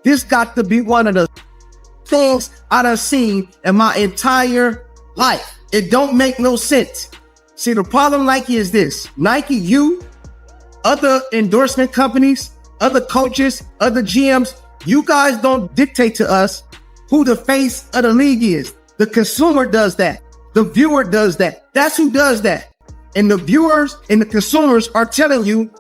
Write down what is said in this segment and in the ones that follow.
This got to be one of the things I done seen in my entire life. It don't make no sense. See, the problem Nike is this. Nike, you, other endorsement companies, other coaches, other GMs, you guys don't dictate to us who the face of the league is. The consumer does that. The viewer does that. That's who does that. And the viewers and the consumers are telling you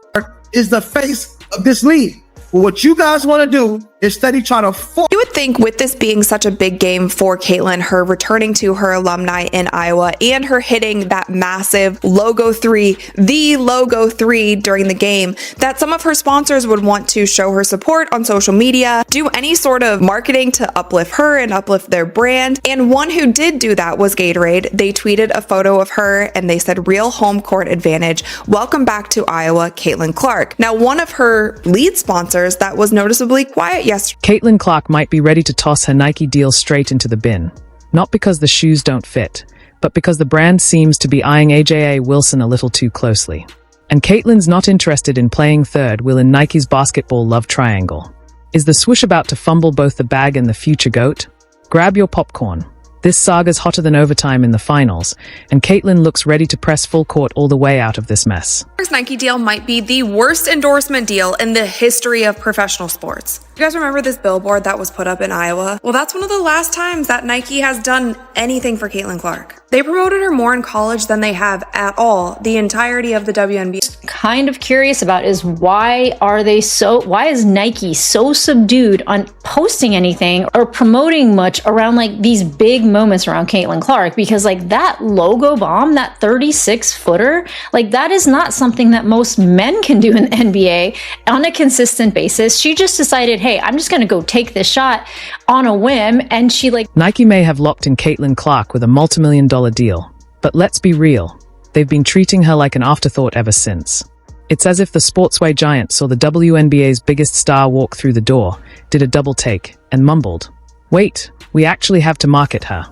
is the face of this league. But what you guys want to do is steady trying to force. You would think with this being such a big game for Caitlin, her returning to her alumni in Iowa and her hitting that massive logo 3, the logo 3 during the game, that some of her sponsors would want to show her support on social media, do any sort of marketing to uplift her and uplift their brand. And one who did do that was Gatorade. They tweeted a photo of her and they said, "Real home court advantage. Welcome back to Iowa, Caitlin Clark." Now, one of her lead sponsors that was noticeably quiet yesterday. Caitlin Clark might be ready to toss her Nike deal straight into the bin. Not because the shoes don't fit, but because the brand seems to be eyeing AJ Wilson a little too closely. And Caitlin's not interested in playing third wheel in Nike's basketball love triangle. Is the swoosh about to fumble both the bag and the future GOAT? Grab your popcorn. This saga's hotter than overtime in the finals, and Caitlin looks ready to press full court all the way out of this mess. This Nike deal might be the worst endorsement deal in the history of professional sports. You guys remember this billboard that was put up in Iowa? Well, that's one of the last times that Nike has done anything for Caitlin Clark. They promoted her more in college than they have at all the entirety of the WNBA. Kind of curious about is why is Nike so subdued on posting anything or promoting much around like these big moments around Caitlin Clark? Because like that logo bomb, that 36-footer, like that is not something that most men can do in the NBA on a consistent basis. She just decided, hey, I'm just going to go take this shot on a whim. And she Nike may have locked in Caitlin Clark with a multi-million-dollar deal, but let's be real. They've been treating her like an afterthought ever since. It's as if the sportswear giant saw the WNBA's biggest star walk through the door, did a double take, and mumbled, "Wait, we actually have to market her."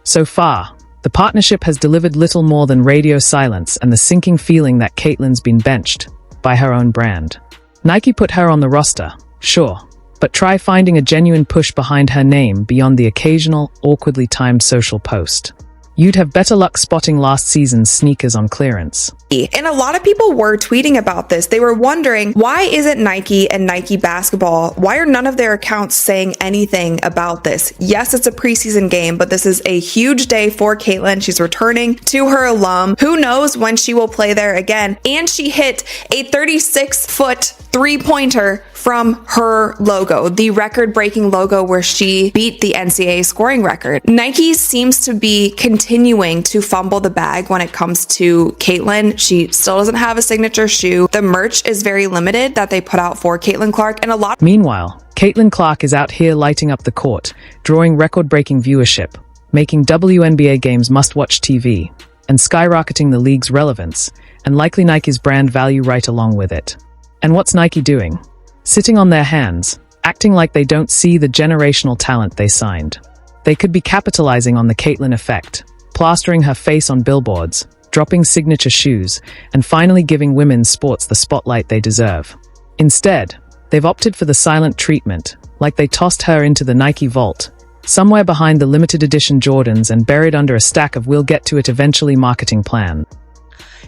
So far, the partnership has delivered little more than radio silence and the sinking feeling that Caitlin's been benched by her own brand. Nike put her on the roster, sure, but try finding a genuine push behind her name beyond the occasional, awkwardly timed social post. You'd have better luck spotting last season's sneakers on clearance. And a lot of people were tweeting about this. They were wondering, why isn't Nike and Nike basketball, why are none of their accounts saying anything about this? Yes, it's a preseason game, but this is a huge day for Caitlin. She's returning to her alum. Who knows when she will play there again? And she hit a 36-foot three-pointer from her logo, the record-breaking logo where she beat the NCAA scoring record. Nike seems to be continuing to fumble the bag when it comes to Caitlin. She still doesn't have a signature shoe. The merch is very limited that they put out for Caitlin Clark, and a lot. Meanwhile, Caitlin Clark is out here lighting up the court, drawing record-breaking viewership, making WNBA games must-watch TV, and skyrocketing the league's relevance, and likely Nike's brand value right along with it. And what's Nike doing? Sitting on their hands, acting like they don't see the generational talent they signed. They could be capitalizing on the Caitlin effect, plastering her face on billboards, dropping signature shoes, and finally giving women's sports the spotlight they deserve. Instead, they've opted for the silent treatment, like they tossed her into the Nike vault, somewhere behind the limited edition Jordans and buried under a stack of "we'll get to it eventually" marketing plan.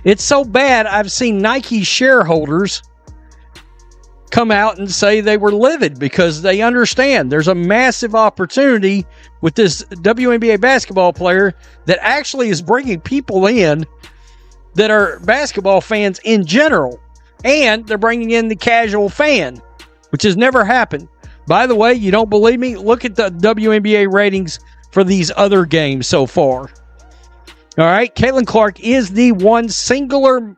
It's so bad, I've seen Nike shareholders come out and say they were livid because they understand there's a massive opportunity with this WNBA basketball player that actually is bringing people in that are basketball fans in general, and they're bringing in the casual fan, which has never happened. By the way, you don't believe me? Look at the WNBA ratings for these other games so far. All right, Caitlin Clark is the one singular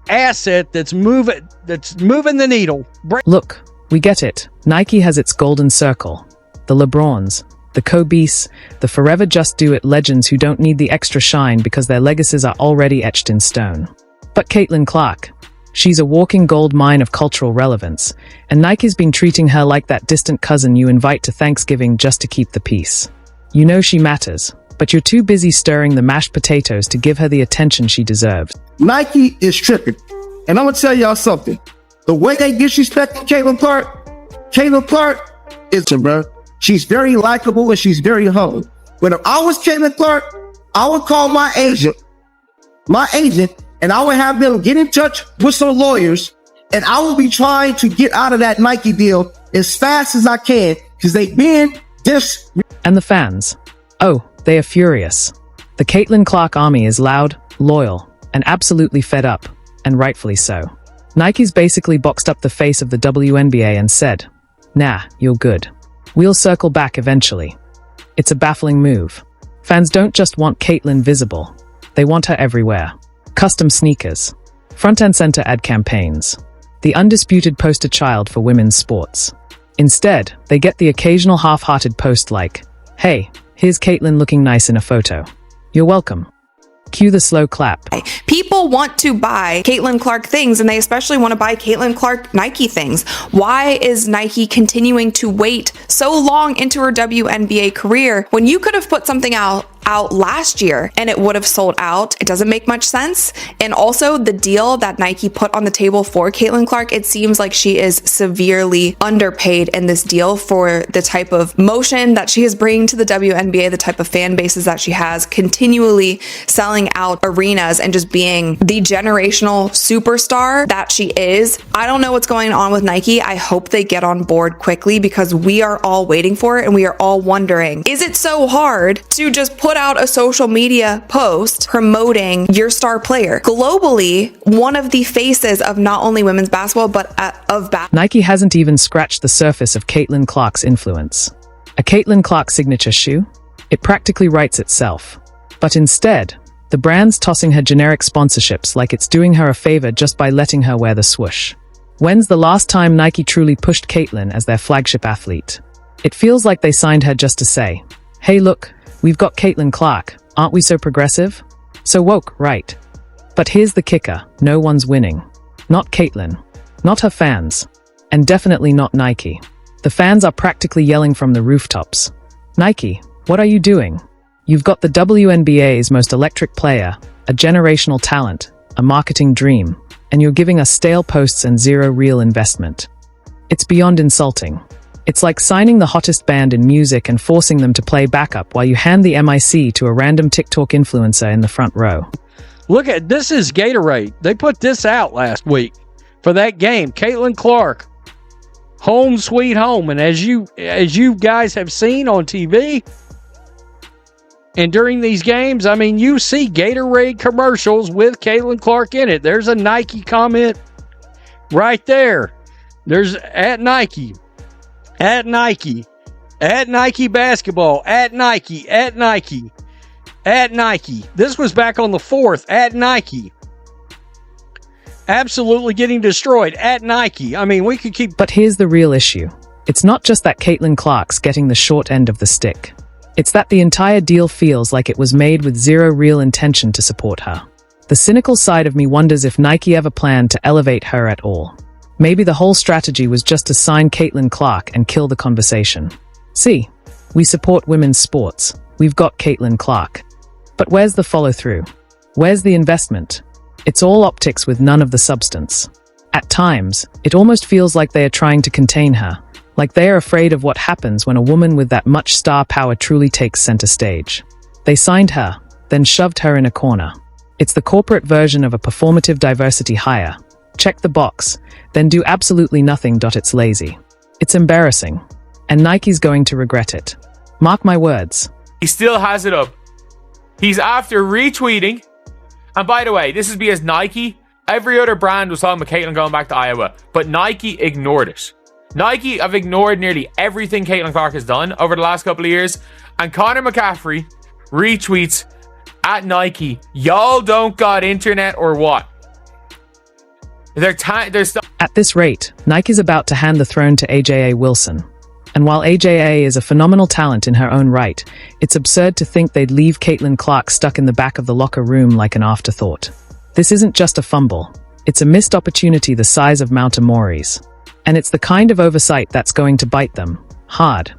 asset that's moving the needle. Look, we get it. Nike has its golden circle. The LeBrons, the Kobe's, the forever just do it legends who don't need the extra shine because their legacies are already etched in stone. But Caitlin Clark, she's a walking gold mine of cultural relevance, and Nike's been treating her like that distant cousin you invite to Thanksgiving just to keep the peace. You know she matters, but you're too busy stirring the mashed potatoes to give her the attention she deserves. Nike is tripping. And I'm going to tell y'all something. The way they disrespect Caitlin Clark, Caitlin Clark is, bro. She's very likable and she's very humble. But if I was Caitlin Clark, I would call my agent, and I would have them get in touch with some lawyers, and I will be trying to get out of that Nike deal as fast as I can, because they've been this. And the fans? Oh, they are furious. The Caitlin Clark army is loud, loyal, and absolutely fed up, and rightfully so. Nike's basically boxed up the face of the WNBA and said, "Nah, you're good. We'll circle back eventually." It's a baffling move. Fans don't just want Caitlin visible. They want her everywhere. Custom sneakers, front and center ad campaigns, the undisputed poster child for women's sports. Instead, they get the occasional half-hearted post like, "Hey, here's Caitlin looking nice in a photo. You're welcome." Cue the slow clap. People want to buy Caitlin Clark things, and they especially want to buy Caitlin Clark Nike things. Why is Nike continuing to wait so long into her WNBA career when you could have put something out last year and it would have sold out? It doesn't make much sense. And also the deal that Nike put on the table for Caitlin Clark, it seems like she is severely underpaid in this deal for the type of motion that she is bringing to the WNBA, the type of fan bases that she has, continually selling out arenas and just being the generational superstar that she is. I don't know what's going on with Nike. I hope they get on board quickly, because we are all waiting for it and we are all wondering, is it so hard to just put out a social media post promoting your star player? Globally, one of the faces of not only women's basketball, but of basketball. Nike hasn't even scratched the surface of Caitlin Clark's influence. A Caitlin Clark signature shoe? It practically writes itself. But instead, the brand's tossing her generic sponsorships like it's doing her a favor just by letting her wear the swoosh. When's the last time Nike truly pushed Caitlin as their flagship athlete? It feels like they signed her just to say, "Hey look, we've got Caitlin Clark, aren't we so progressive? So woke, right?" But here's the kicker, no one's winning. Not Caitlin, not her fans, and definitely not Nike. The fans are practically yelling from the rooftops. "Nike, what are you doing? You've got the WNBA's most electric player, a generational talent, a marketing dream, and you're giving us stale posts and zero real investment. It's beyond insulting. It's like signing the hottest band in music and forcing them to play backup while you hand the MIC to a random TikTok influencer in the front row." Look at this is Gatorade. They put this out last week for that game. Caitlin Clark, home sweet home. And as you guys have seen on TV and during these games, I mean, you see Gatorade commercials with Caitlin Clark in it. There's a Nike comment right there. There's at Nike basketball, at Nike. This was back on the 4th, at Nike. Absolutely getting destroyed, at Nike. I mean, we could keep... But here's the real issue. It's not just that Caitlin Clark's getting the short end of the stick. It's that the entire deal feels like it was made with zero real intention to support her. The cynical side of me wonders if Nike ever planned to elevate her at all. Maybe the whole strategy was just to sign Caitlin Clark and kill the conversation. See, we support women's sports. We've got Caitlin Clark. But where's the follow-through? Where's the investment? It's all optics with none of the substance. At times, it almost feels like they are trying to contain her, like they are afraid of what happens when a woman with that much star power truly takes center stage. They signed her, then shoved her in a corner. It's the corporate version of a performative diversity hire. Check the box, then do absolutely nothing. It's lazy. It's embarrassing. And Nike's going to regret it. Mark my words. He still has it up. He's after retweeting. And by the way, this is because Nike, every other brand was talking about Caitlin going back to Iowa, but Nike ignored it. Nike have ignored nearly everything Caitlin Clark has done over the last couple of years. And Connor McCaffrey retweets at Nike, "Y'all don't got internet or what?" At this rate, Nike's about to hand the throne to AJA Wilson. And while AJA is a phenomenal talent in her own right, it's absurd to think they'd leave Caitlin Clark stuck in the back of the locker room like an afterthought. This isn't just a fumble. It's a missed opportunity the size of Mount Amori's. And it's the kind of oversight that's going to bite them hard.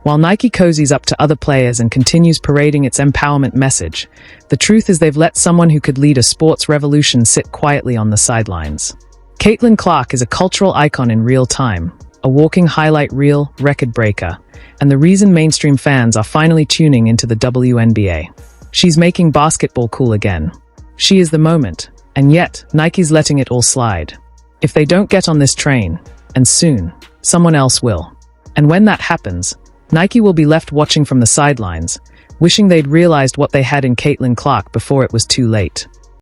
While Nike cozies up to other players and continues parading its empowerment message, the truth is they've let someone who could lead a sports revolution sit quietly on the sidelines. Caitlin Clark is a cultural icon in real time, a walking highlight reel, record breaker, and the reason mainstream fans are finally tuning into the WNBA. She's making basketball cool again. She is the moment, and yet Nike's letting it all slide. If they don't get on this train, and soon, someone else will. And when that happens, Nike will be left watching from the sidelines, wishing they'd realized what they had in Caitlin Clark before it was too late.